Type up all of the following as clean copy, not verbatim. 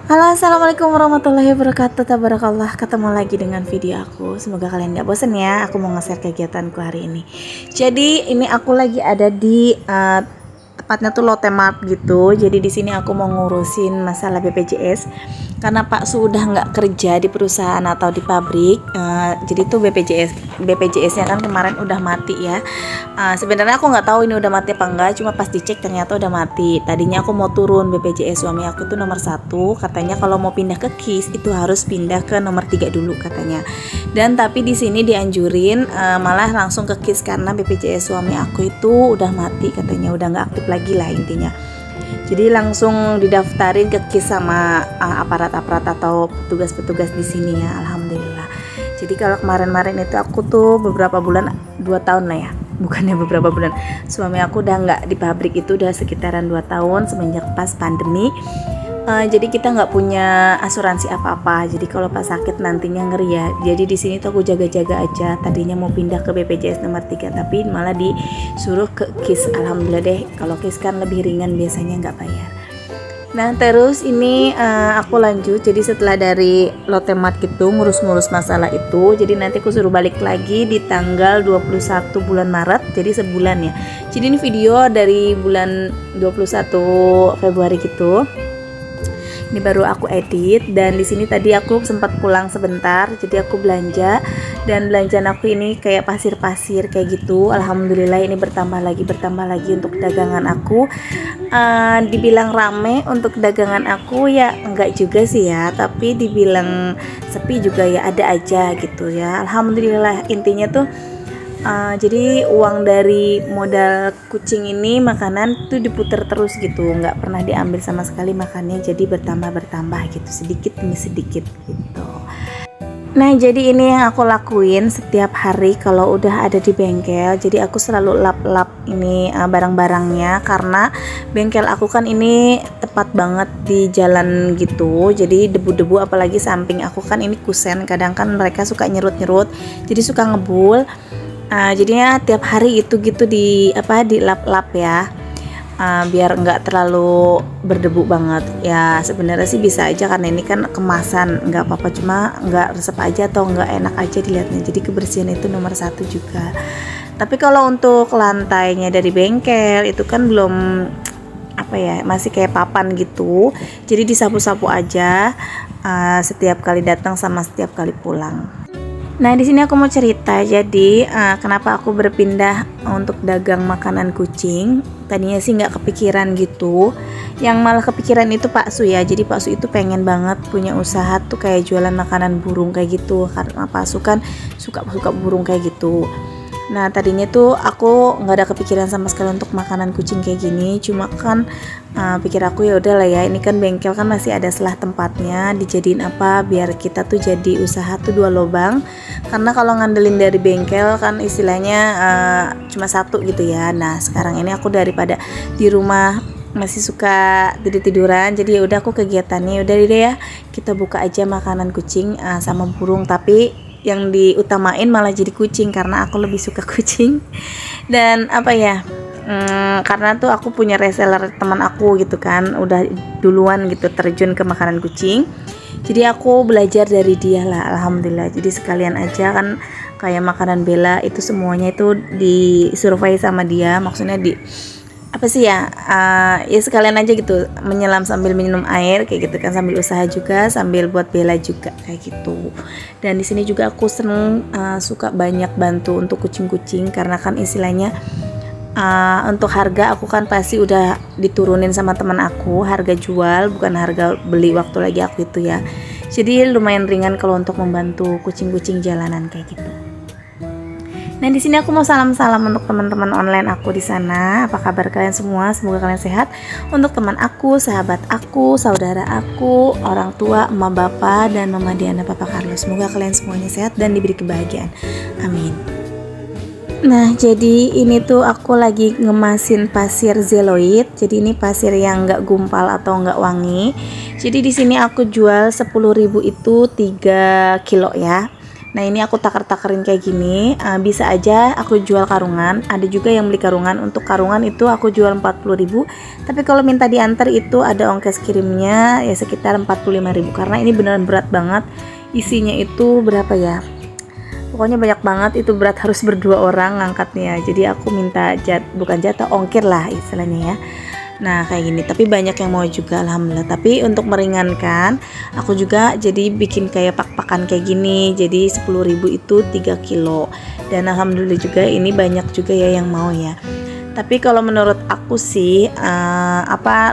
Halo, assalamualaikum warahmatullahi wabarakatuh. Tabarakallah, ketemu lagi dengan video aku. Semoga kalian gak bosan ya. Aku mau nge-share kegiatanku hari ini. Jadi ini aku lagi ada di tepatnya tuh Lotte Mart gitu. Jadi di sini aku mau ngurusin masalah BPJS karena Pak Su udah nggak kerja di perusahaan atau di pabrik. Jadi tuh BPJS-nya kan kemarin udah mati ya. Sebenarnya aku nggak tahu ini udah mati apa enggak, cuma pas dicek ternyata udah mati. Tadinya aku mau turun BPJS suami aku tuh nomor 1, katanya kalau mau pindah ke KIS itu harus pindah ke nomor 3 dulu katanya. Dan tapi di sini dianjurin malah langsung ke KIS karena BPJS suami aku itu udah mati katanya, udah nggak aktif lagi lah intinya. Jadi langsung didaftarin ke KIS sama aparat-aparat atau petugas-petugas di sini ya, alhamdulillah. Jadi kalau kemarin-kemarin itu aku tuh beberapa bulan, 2 tahun lah ya, bukannya beberapa bulan, suami aku udah nggak di pabrik itu udah sekitaran 2 tahun semenjak pas pandemi. Jadi kita nggak punya asuransi apa-apa. Jadi kalau pas sakit nantinya ngeri ya. Jadi di sini tuh aku jaga-jaga aja. Tadinya mau pindah ke BPJS nomor 3 tapi malah disuruh ke KIS. Alhamdulillah deh. Kalau KIS kan lebih ringan, biasanya nggak bayar. Nah terus ini aku lanjut. Jadi setelah dari Lotte Mart gitu ngurus-ngurus masalah itu, jadi nanti aku suruh balik lagi di tanggal 21 bulan Maret. Jadi sebulan ya. Jadi ini video dari bulan 21 Februari gitu. Ini baru aku edit, dan di sini tadi aku sempat pulang sebentar, jadi aku belanja, dan belanjaan aku ini kayak pasir-pasir kayak gitu. Alhamdulillah ini bertambah lagi untuk dagangan aku. Dibilang rame untuk dagangan aku ya enggak juga sih ya, tapi dibilang sepi juga ya ada aja gitu ya. Alhamdulillah intinya tuh jadi uang dari modal kucing ini makanan tuh diputer terus gitu, nggak pernah diambil sama sekali makannya, jadi bertambah gitu sedikit demi sedikit gitu. Nah jadi ini yang aku lakuin setiap hari kalau udah ada di bengkel. Jadi aku selalu lap-lap ini barang-barangnya, karena bengkel aku kan ini tepat banget di jalan gitu. Jadi debu-debu, apalagi samping aku kan ini kusen, kadang kan mereka suka nyerut-nyerut, jadi suka ngebul. Jadinya tiap hari itu gitu di lap-lap ya, biar nggak terlalu berdebu banget ya. Sebenarnya sih bisa aja karena ini kan kemasan, nggak apa-apa, cuma nggak resep aja atau nggak enak aja dilihatnya. Jadi kebersihan itu nomor 1 juga. Tapi kalau untuk lantainya dari bengkel itu kan belum masih kayak papan gitu, jadi disapu-sapu aja setiap kali datang sama setiap kali pulang. Nah di sini aku mau cerita, jadi kenapa aku berpindah untuk dagang makanan kucing. Tadinya sih nggak kepikiran gitu, yang malah kepikiran itu Pak Su ya. Jadi Pak Su itu pengen banget punya usaha tuh kayak jualan makanan burung kayak gitu, karena Pak Su kan suka burung kayak gitu. Nah tadinya tuh aku nggak ada kepikiran sama sekali untuk makanan kucing kayak gini, cuma kan pikir aku ya udah lah ya, ini kan bengkel kan masih ada selah tempatnya, dijadiin apa biar kita tuh jadi usaha tuh 2 lubang. Karena kalau ngandelin dari bengkel kan istilahnya cuma 1 gitu ya. Nah sekarang ini aku daripada di rumah masih suka tiduran, jadi ya udah aku kegiatannya udah deh ya, kita buka aja makanan kucing sama burung, tapi yang diutamain malah jadi kucing karena aku lebih suka kucing. Dan karena tuh aku punya reseller teman aku gitu kan, udah duluan gitu terjun ke makanan kucing, jadi aku belajar dari dia lah, alhamdulillah. Jadi sekalian aja kan kayak makanan Bella itu semuanya itu disurvei sama dia, maksudnya ya sekalian aja gitu, menyelam sambil minum air kayak gitu kan, sambil usaha juga, sambil buat Bella juga kayak gitu. Dan di sini juga aku seneng suka banyak bantu untuk kucing-kucing, karena kan istilahnya untuk harga aku kan pasti udah diturunin sama teman aku, harga jual bukan harga beli waktu lagi aku itu ya. Jadi lumayan ringan kalau untuk membantu kucing-kucing jalanan kayak gitu. Nah di sini aku mau salam-salam untuk teman-teman online aku di sana. Apa kabar kalian semua? Semoga kalian sehat. Untuk teman aku, sahabat aku, saudara aku, orang tua, emak bapak, dan mama Diana, papa Carlos. Semoga kalian semuanya sehat dan diberi kebahagiaan. Amin. Nah jadi ini tuh aku lagi ngemasin pasir zeloid. Jadi ini pasir yang nggak gumpal atau nggak wangi. Jadi di sini aku jual 10.000 itu 3 kilo ya. Nah ini aku takar-takarin kayak gini. Bisa aja aku jual karungan. Ada juga yang beli karungan. Untuk karungan itu aku jual 40.000. Tapi kalau minta diantar itu ada ongkos kirimnya ya sekitar 45.000. Karena ini beneran berat banget. Isinya itu berapa ya? Pokoknya banyak banget, itu berat, harus berdua orang ngangkatnya. Jadi aku minta bukan jatah, ongkir lah istilahnya ya. Nah kayak gini, tapi banyak yang mau juga alhamdulillah. Tapi untuk meringankan, aku juga jadi bikin kayak pak-pakan kayak gini. Jadi 10.000 itu 3 kilo. Dan alhamdulillah juga ini banyak juga ya yang mau ya. Tapi kalau menurut aku sih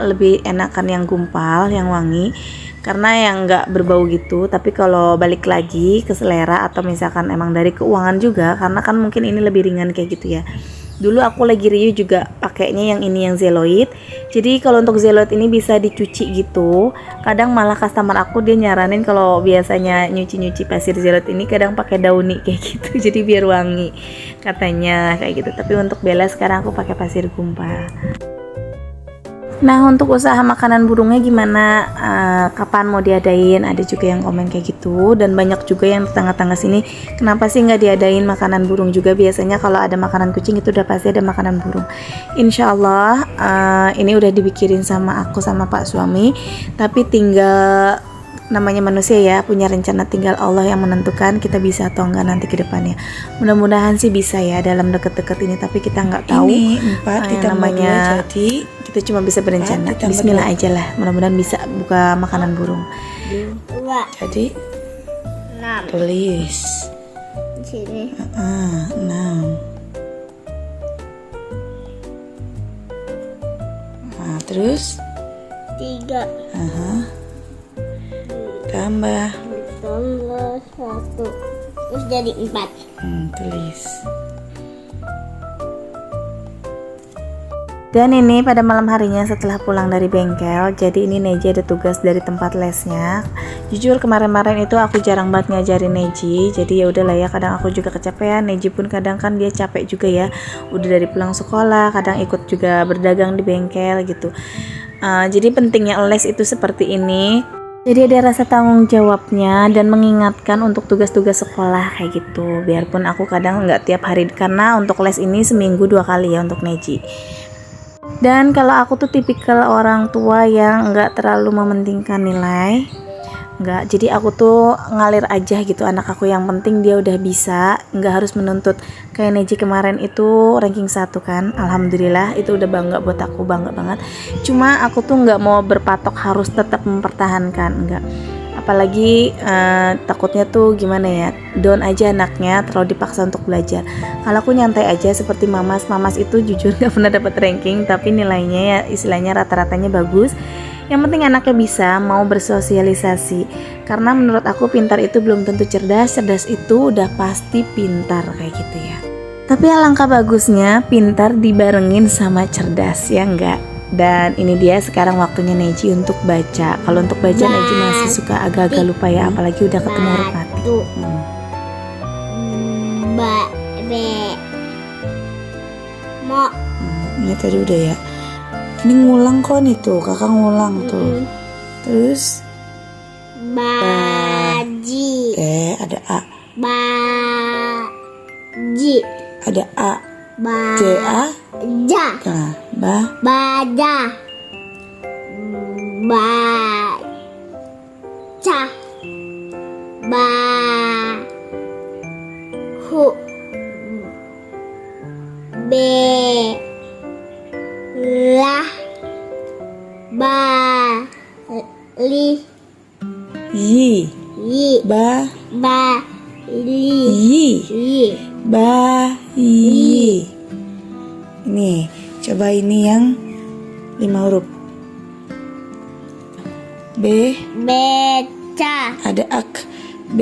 lebih enakan yang gumpal, yang wangi, karena yang nggak berbau gitu. Tapi kalau balik lagi ke selera atau misalkan emang dari keuangan juga, karena kan mungkin ini lebih ringan kayak gitu ya. Dulu aku lagi review juga pakainya yang ini, yang zeloid. Jadi kalau untuk zeloid ini bisa dicuci gitu. Kadang malah customer aku dia nyaranin kalau biasanya nyuci pasir zeloid ini kadang pakai dauni kayak gitu. Jadi biar wangi katanya kayak gitu. Tapi untuk Bella sekarang aku pakai pasir gumpal. Nah untuk usaha makanan burungnya gimana, kapan mau diadain, ada juga yang komen kayak gitu. Dan banyak juga yang tetangga-tetangga sini kenapa sih nggak diadain makanan burung juga. Biasanya kalau ada makanan kucing itu udah pasti ada makanan burung. Insya Allah ini udah dipikirin sama aku sama Pak suami. Tapi tinggal, namanya manusia ya, punya rencana, tinggal Allah yang menentukan kita bisa atau enggak nanti ke depannya. Mudah-mudahan sih bisa ya dalam deket-deket ini, tapi kita nggak tahu. Ini 4 namanya 2, jadi kita cuma bisa berencana. Bismillah aja lah, mudah-mudahan bisa buka makanan burung. Jadi 6 tulis di sini. 6. Nah, terus 3 tambah 1 terus jadi 4. tulis. Dan ini pada malam harinya setelah pulang dari bengkel, jadi ini Neji ada tugas dari tempat lesnya. Jujur kemarin-kemarin itu aku jarang banget ngajarin Neji, jadi ya udahlah ya, kadang aku juga kecapean. Neji pun kadang kan dia capek juga ya, udah dari pulang sekolah, kadang ikut juga berdagang di bengkel gitu. Jadi pentingnya les itu seperti ini. Jadi ada rasa tanggung jawabnya dan mengingatkan untuk tugas-tugas sekolah kayak gitu. Biarpun aku kadang nggak tiap hari, karena untuk les ini seminggu 2 kali ya untuk Neji. Dan kalau aku tuh tipikal orang tua yang nggak terlalu mementingkan nilai, nggak. Jadi aku tuh ngalir aja gitu anak aku, yang penting dia udah bisa, nggak harus menuntut. Kayak Neji kemarin itu ranking 1 kan, alhamdulillah itu udah bangga buat aku, bangga banget. Cuma aku tuh nggak mau berpatok harus tetap mempertahankan, nggak. Apalagi takutnya tuh gimana ya, down aja anaknya terlalu dipaksa untuk belajar. Kalau aku nyantai aja seperti Mamas itu jujur gak pernah dapat ranking, tapi nilainya ya istilahnya rata-ratanya bagus. Yang penting anaknya bisa mau bersosialisasi, karena menurut aku pintar itu belum tentu cerdas, cerdas itu udah pasti pintar kayak gitu ya. Tapi alangkah bagusnya pintar dibarengin sama cerdas, ya enggak? Dan ini dia sekarang waktunya Neji untuk baca. Kalau untuk baca Neji masih suka agak-agak lupa ya, apalagi udah ketemu huruf mati. Mo. Ini tadi udah ya. Ini ngulang kok nih tuh, kakak ngulang tuh. Terus Baji. ada A. Baji. Ada A. J A. Ja. Nah, Baja. Baca. Bahu. Belah. Bali. Yi. Yi. Ba. Bali. Yi. Yi. Bayi. Ini, coba ini yang 5 huruf. B. Beca. Ada ak. B.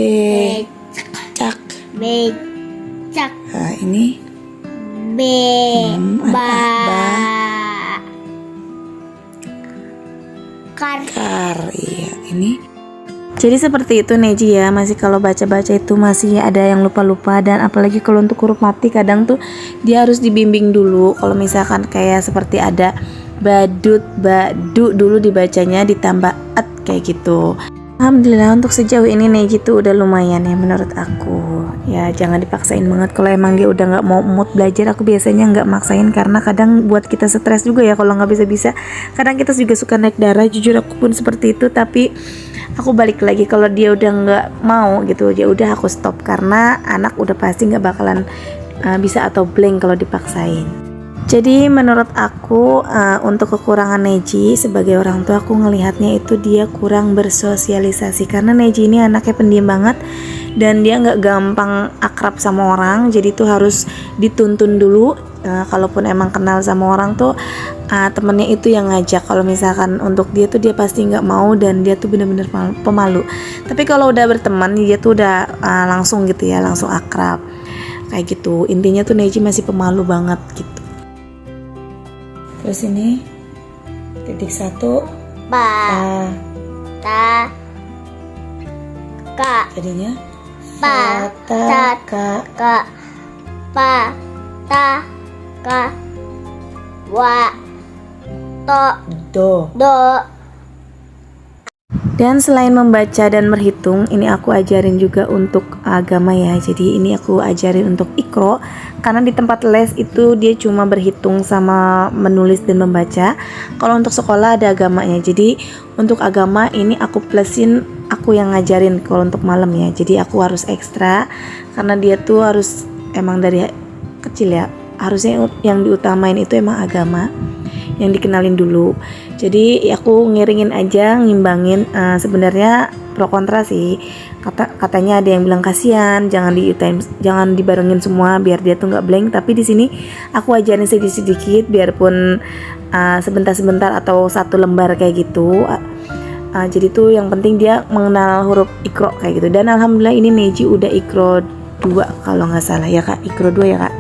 Cak. Becak. Nah, ini kar. Iya, ini. Jadi seperti itu Neji ya, masih kalau baca-baca itu masih ada yang lupa-lupa. Dan apalagi kalau untuk huruf mati kadang tuh dia harus dibimbing dulu. Kalau misalkan kayak seperti ada badut, badu dulu dibacanya ditambah at kayak gitu. Alhamdulillah untuk sejauh ini Neji tuh udah lumayan ya menurut aku. Ya jangan dipaksain banget, kalau emang dia udah nggak mau mood belajar, aku biasanya nggak maksain karena kadang buat kita stres juga ya kalau nggak bisa-bisa. Kadang kita juga suka naik darah, jujur aku pun seperti itu, tapi aku balik lagi kalau dia udah nggak mau gitu, ya udah aku stop karena anak udah pasti nggak bakalan bisa atau blank kalau dipaksain. Jadi menurut aku untuk kekurangan Neji sebagai orang tua, aku ngelihatnya itu dia kurang bersosialisasi karena Neji ini anaknya pendiam banget dan dia nggak gampang akrab sama orang, jadi tuh harus dituntun dulu. Kalaupun emang kenal sama orang tuh temennya itu yang ngajak, kalau misalkan untuk dia tuh dia pasti nggak mau dan dia tuh bener-bener pemalu. Tapi kalau udah berteman dia tuh udah langsung gitu ya, langsung akrab kayak gitu. Intinya tuh Neji masih pemalu banget gitu. Terus ini titik 1 Pa. Ta. Ka. jadinya Pa. ta Ta. ka Ka. Pa. Ta. Ka. Wa. To. do. Do. Dan selain membaca dan berhitung, ini aku ajarin juga untuk agama ya. Jadi ini aku ajarin untuk Iqra, karena di tempat les itu dia cuma berhitung sama menulis dan membaca. Kalau untuk sekolah ada agamanya. Jadi untuk agama ini aku plusin, aku yang ngajarin kalau untuk malam ya. Jadi aku harus ekstra karena dia tuh harus emang dari kecil ya, harusnya yang diutamain itu emang agama, yang dikenalin dulu. Jadi aku ngiringin aja, ngimbangin. Sebenarnya pro kontra sih. Katanya ada yang bilang kasihan, jangan dibarengin semua biar dia tuh nggak blank. Tapi di sini aku ajarin sedikit-sedikit, biarpun sebentar-sebentar atau satu lembar kayak gitu. Jadi tuh yang penting dia mengenal huruf Iqra kayak gitu. Dan alhamdulillah ini Neji udah Iqra 2 kalau nggak salah ya kak, Iqra 2 ya kak.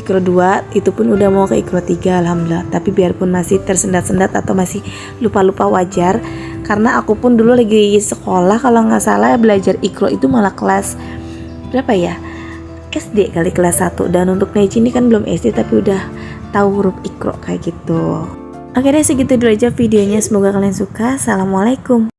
Iqra 2 itu pun udah mau ke Iqra 3 alhamdulillah. Tapi biarpun masih tersendat-sendat atau masih lupa-lupa wajar, karena aku pun dulu lagi sekolah kalau nggak salah belajar Iqra itu malah kelas berapa ya, SD kali, kelas 1. Dan untuk Neji ini kan belum SD tapi udah tahu huruf Iqra kayak gitu. Oke deh, segitu dulu aja videonya, semoga kalian suka. Assalamualaikum.